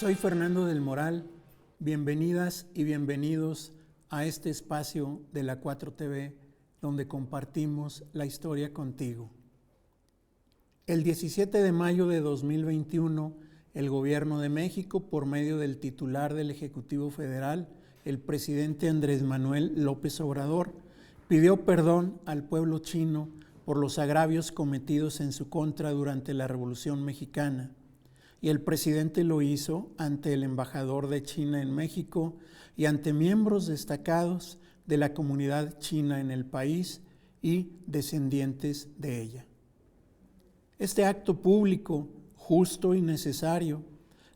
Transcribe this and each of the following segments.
Soy Fernando del Moral. Bienvenidas y bienvenidos a este espacio de la 4TV donde compartimos la historia contigo. El 17 de mayo de 2021, el Gobierno de México, por medio del titular del Ejecutivo Federal, el presidente Andrés Manuel López Obrador, pidió perdón al pueblo chino por los agravios cometidos en su contra durante la Revolución Mexicana. Y el presidente lo hizo ante el embajador de China en México y ante miembros destacados de la comunidad china en el país y descendientes de ella. Este acto público, justo y necesario,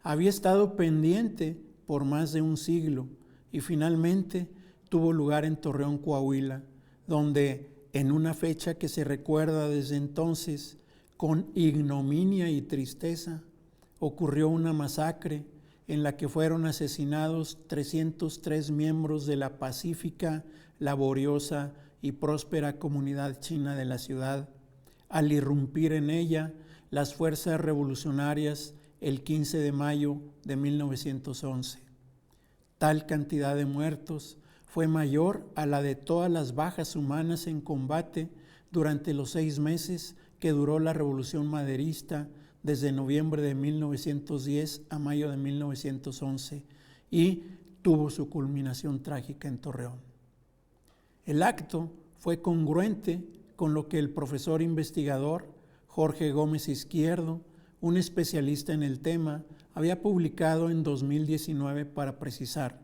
había estado pendiente por más de un siglo y finalmente tuvo lugar en Torreón, Coahuila, donde en una fecha que se recuerda desde entonces con ignominia y tristeza, ocurrió una masacre en la que fueron asesinados 303 miembros de la pacífica, laboriosa y próspera comunidad china de la ciudad, al irrumpir en ella las fuerzas revolucionarias el 15 de mayo de 1911. Tal cantidad de muertos fue mayor a la de todas las bajas humanas en combate durante los 6 meses que duró la Revolución Maderista desde noviembre de 1910 a mayo de 1911 y tuvo su culminación trágica en Torreón. El acto fue congruente con lo que el profesor investigador Jorge Gómez Izquierdo, un especialista en el tema, había publicado en 2019 para precisar: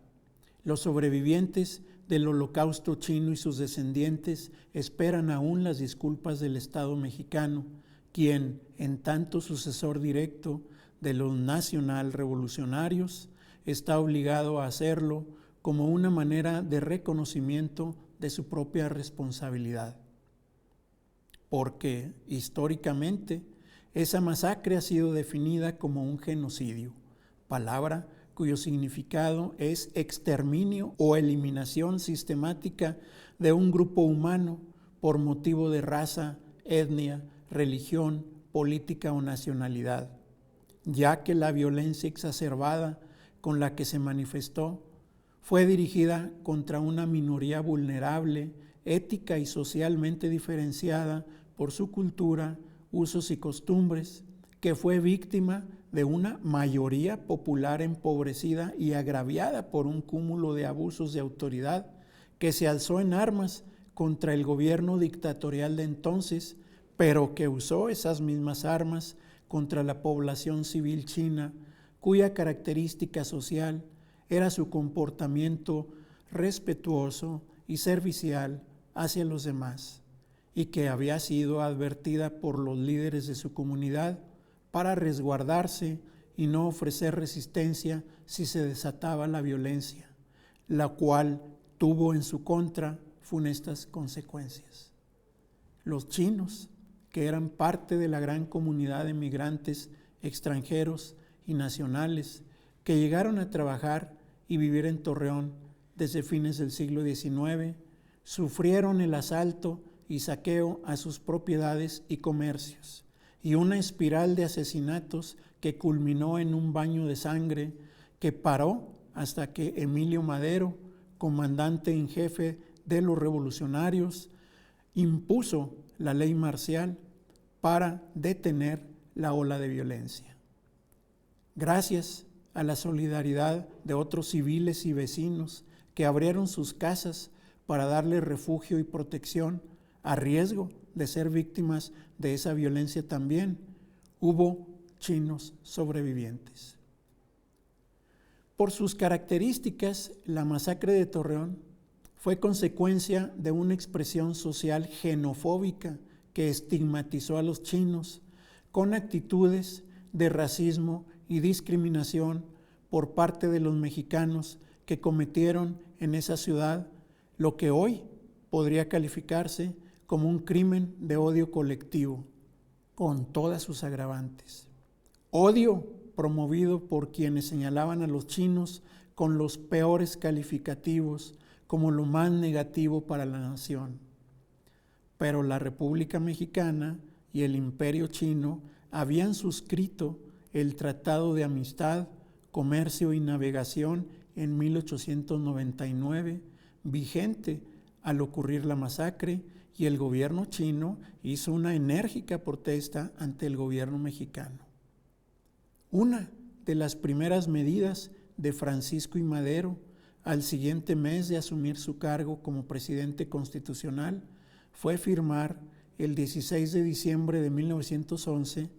los sobrevivientes del Holocausto chino y sus descendientes esperan aún las disculpas del Estado mexicano, quien, en tanto sucesor directo de los nacional revolucionarios, está obligado a hacerlo como una manera de reconocimiento de su propia responsabilidad. Porque, históricamente, esa masacre ha sido definida como un genocidio, palabra cuyo significado es exterminio o eliminación sistemática de un grupo humano por motivo de raza, etnia, religión, política o nacionalidad, ya que la violencia exacerbada con la que se manifestó fue dirigida contra una minoría vulnerable, ética y socialmente diferenciada por su cultura, usos y costumbres, que fue víctima de una mayoría popular empobrecida y agraviada por un cúmulo de abusos de autoridad que se alzó en armas contra el gobierno dictatorial de entonces, pero que usó esas mismas armas contra la población civil china, cuya característica social era su comportamiento respetuoso y servicial hacia los demás, y que había sido advertida por los líderes de su comunidad para resguardarse y no ofrecer resistencia si se desataba la violencia, la cual tuvo en su contra funestas consecuencias. Los chinos, que eran parte de la gran comunidad de migrantes extranjeros y nacionales que llegaron a trabajar y vivir en Torreón desde fines del siglo XIX, sufrieron el asalto y saqueo a sus propiedades y comercios, y una espiral de asesinatos que culminó en un baño de sangre que paró hasta que Emilio Madero, comandante en jefe de los revolucionarios, impuso la ley marcial para detener la ola de violencia. Gracias a la solidaridad de otros civiles y vecinos que abrieron sus casas para darle refugio y protección, a riesgo de ser víctimas de esa violencia también, hubo chinos sobrevivientes. Por sus características, la masacre de Torreón fue consecuencia de una expresión social xenofóbica que estigmatizó a los chinos con actitudes de racismo y discriminación por parte de los mexicanos que cometieron en esa ciudad lo que hoy podría calificarse como un crimen de odio colectivo, con todas sus agravantes. Odio promovido por quienes señalaban a los chinos con los peores calificativos como lo más negativo para la nación. Pero la República Mexicana y el Imperio Chino habían suscrito el Tratado de Amistad Comercio y Navegación en 1899, vigente al ocurrir la masacre, y el gobierno chino hizo una enérgica protesta ante el gobierno mexicano. Una de las primeras medidas de Francisco I. Madero, al siguiente mes de asumir su cargo como presidente constitucional, fue firmar el 16 de diciembre de 1911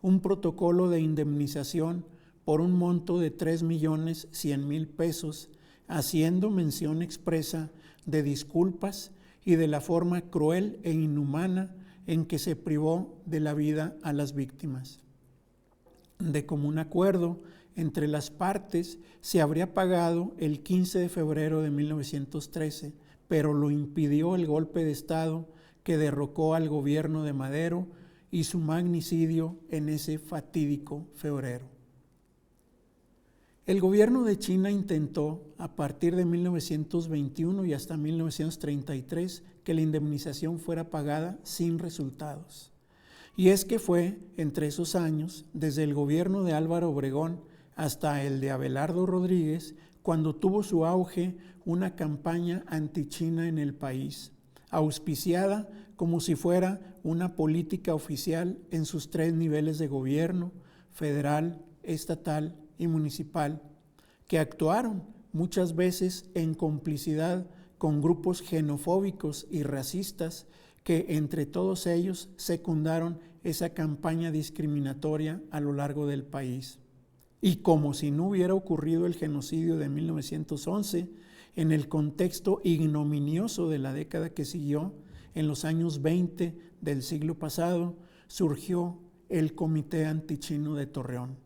un protocolo de indemnización por un monto de 3.100.000 pesos, haciendo mención expresa de disculpas y de la forma cruel e inhumana en que se privó de la vida a las víctimas. De común acuerdo entre las partes, se habría pagado el 15 de febrero de 1913, pero lo impidió el golpe de Estado que derrocó al gobierno de Madero y su magnicidio en ese fatídico febrero. El gobierno de China intentó, a partir de 1921 y hasta 1933, que la indemnización fuera pagada sin resultados. Y es que fue entre esos años, desde el gobierno de Álvaro Obregón hasta el de Abelardo Rodríguez, cuando tuvo su auge una campaña antichina en el país, auspiciada como si fuera una política oficial en sus 3 niveles de gobierno, federal, estatal y municipal, que actuaron muchas veces en complicidad con grupos xenofóbicos y racistas que entre todos ellos secundaron esa campaña discriminatoria a lo largo del país. Y como si no hubiera ocurrido el genocidio de 1911, en el contexto ignominioso de la década que siguió, en los años 20 del siglo pasado, surgió el Comité Antichino de Torreón.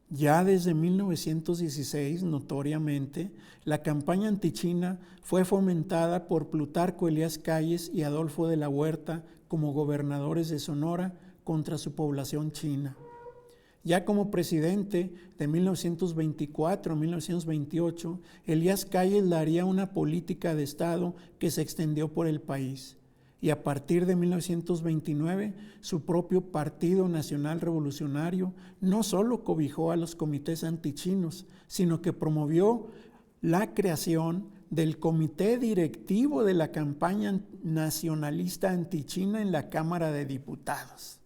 Ya desde 1916, notoriamente, la campaña antichina fue fomentada por Plutarco Elías Calles y Adolfo de la Huerta como gobernadores de Sonora contra su población china. Ya como presidente de 1924 a 1928, Elías Calles daría una política de Estado que se extendió por el país. Y a partir de 1929, su propio Partido Nacional Revolucionario no solo cobijó a los comités antichinos, sino que promovió la creación del comité directivo de la campaña nacionalista antichina en la Cámara de Diputados.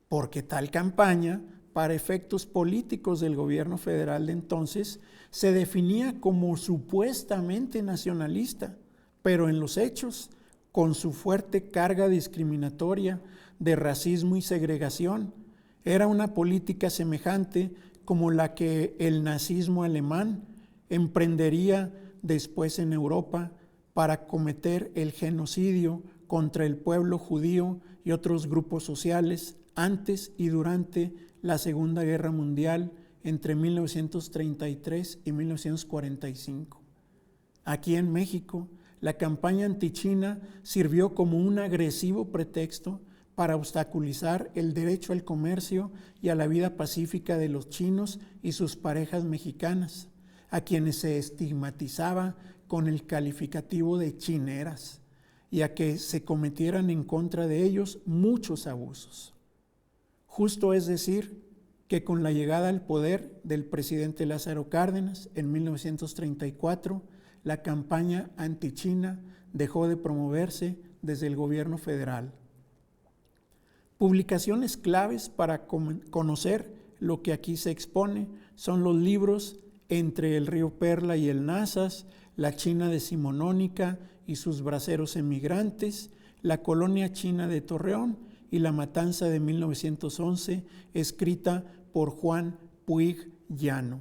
Porque tal campaña, para efectos políticos del gobierno federal de entonces, se definía como supuestamente nacionalista, pero en los hechos, con su fuerte carga discriminatoria de racismo y segregación, era una política semejante como la que el nazismo alemán emprendería después en Europa para cometer el genocidio contra el pueblo judío y otros grupos sociales antes y durante la Segunda Guerra Mundial entre 1933 y 1945. Aquí en México, la campaña antichina sirvió como un agresivo pretexto para obstaculizar el derecho al comercio y a la vida pacífica de los chinos y sus parejas mexicanas, a quienes se estigmatizaba con el calificativo de chineras y a que se cometieran en contra de ellos muchos abusos. Justo es decir, que con la llegada al poder del presidente Lázaro Cárdenas en 1934, la campaña antichina dejó de promoverse desde el gobierno federal. Publicaciones claves para conocer lo que aquí se expone son los libros Entre el río Perla y el Nazas, La China decimonónica y sus braceros emigrantes, La colonia china de Torreón y La matanza de 1911, escrita por Juan Puig Llano,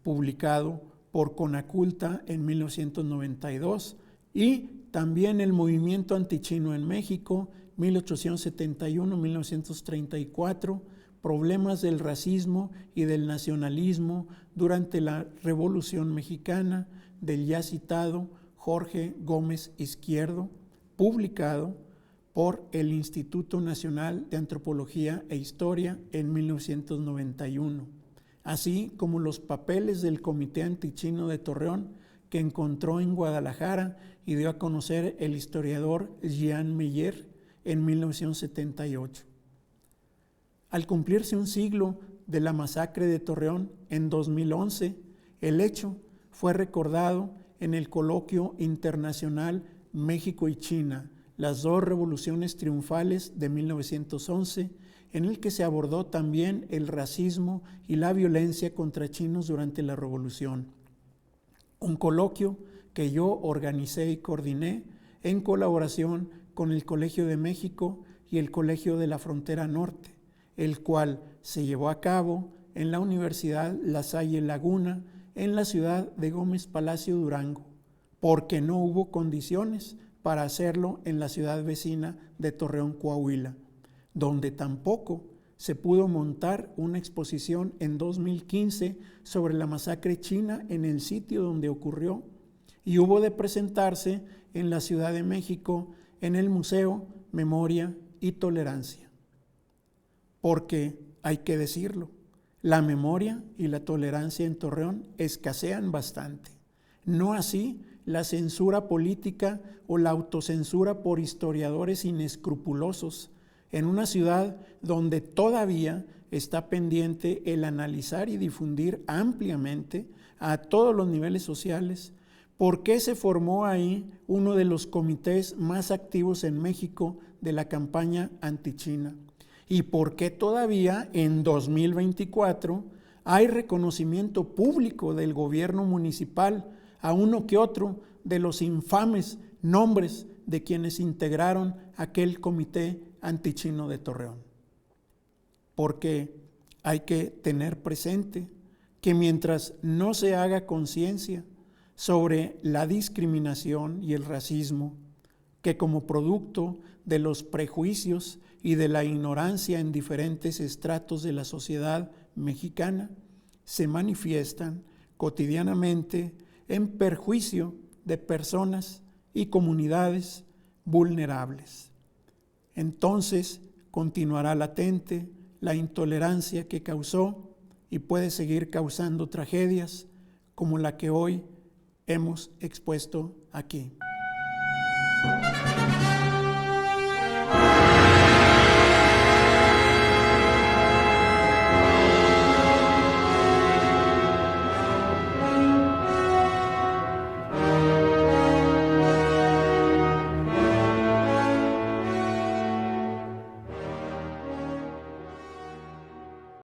publicado por Conaculta en 1992, y también El movimiento antichino en México, 1871-1934, Problemas del racismo y del nacionalismo durante la Revolución Mexicana, del ya citado Jorge Gómez Izquierdo, publicado por el Instituto Nacional de Antropología e Historia en 1991, así como los papeles del Comité Antichino de Torreón que encontró en Guadalajara y dio a conocer el historiador Jean Meyer en 1978. Al cumplirse un siglo de la masacre de Torreón en 2011, el hecho fue recordado en el Coloquio Internacional México y China, las dos revoluciones triunfales de 1911, en el que se abordó también el racismo y la violencia contra chinos durante la revolución. Un coloquio que yo organicé y coordiné en colaboración con el Colegio de México y el Colegio de la Frontera Norte, el cual se llevó a cabo en la Universidad La Salle Laguna, en la ciudad de Gómez Palacio, Durango, porque no hubo condiciones para hacerlo en la ciudad vecina de Torreón, Coahuila, donde tampoco se pudo montar una exposición en 2015 sobre la masacre china en el sitio donde ocurrió, y hubo de presentarse en la Ciudad de México en el Museo Memoria y Tolerancia. Porque, hay que decirlo, la memoria y la tolerancia en Torreón escasean bastante. No así la censura política o la autocensura por historiadores inescrupulosos, en una ciudad donde todavía está pendiente el analizar y difundir ampliamente a todos los niveles sociales por qué se formó ahí uno de los comités más activos en México de la campaña antichina y por qué todavía en 2024 hay reconocimiento público del gobierno municipal a uno que otro de los infames nombres de quienes integraron aquel comité antichino de Torreón. Porque hay que tener presente que mientras no se haga conciencia sobre la discriminación y el racismo, que como producto de los prejuicios y de la ignorancia en diferentes estratos de la sociedad mexicana, se manifiestan cotidianamente en perjuicio de personas y comunidades vulnerables. Entonces continuará latente la intolerancia que causó y puede seguir causando tragedias como la que hoy hemos expuesto aquí.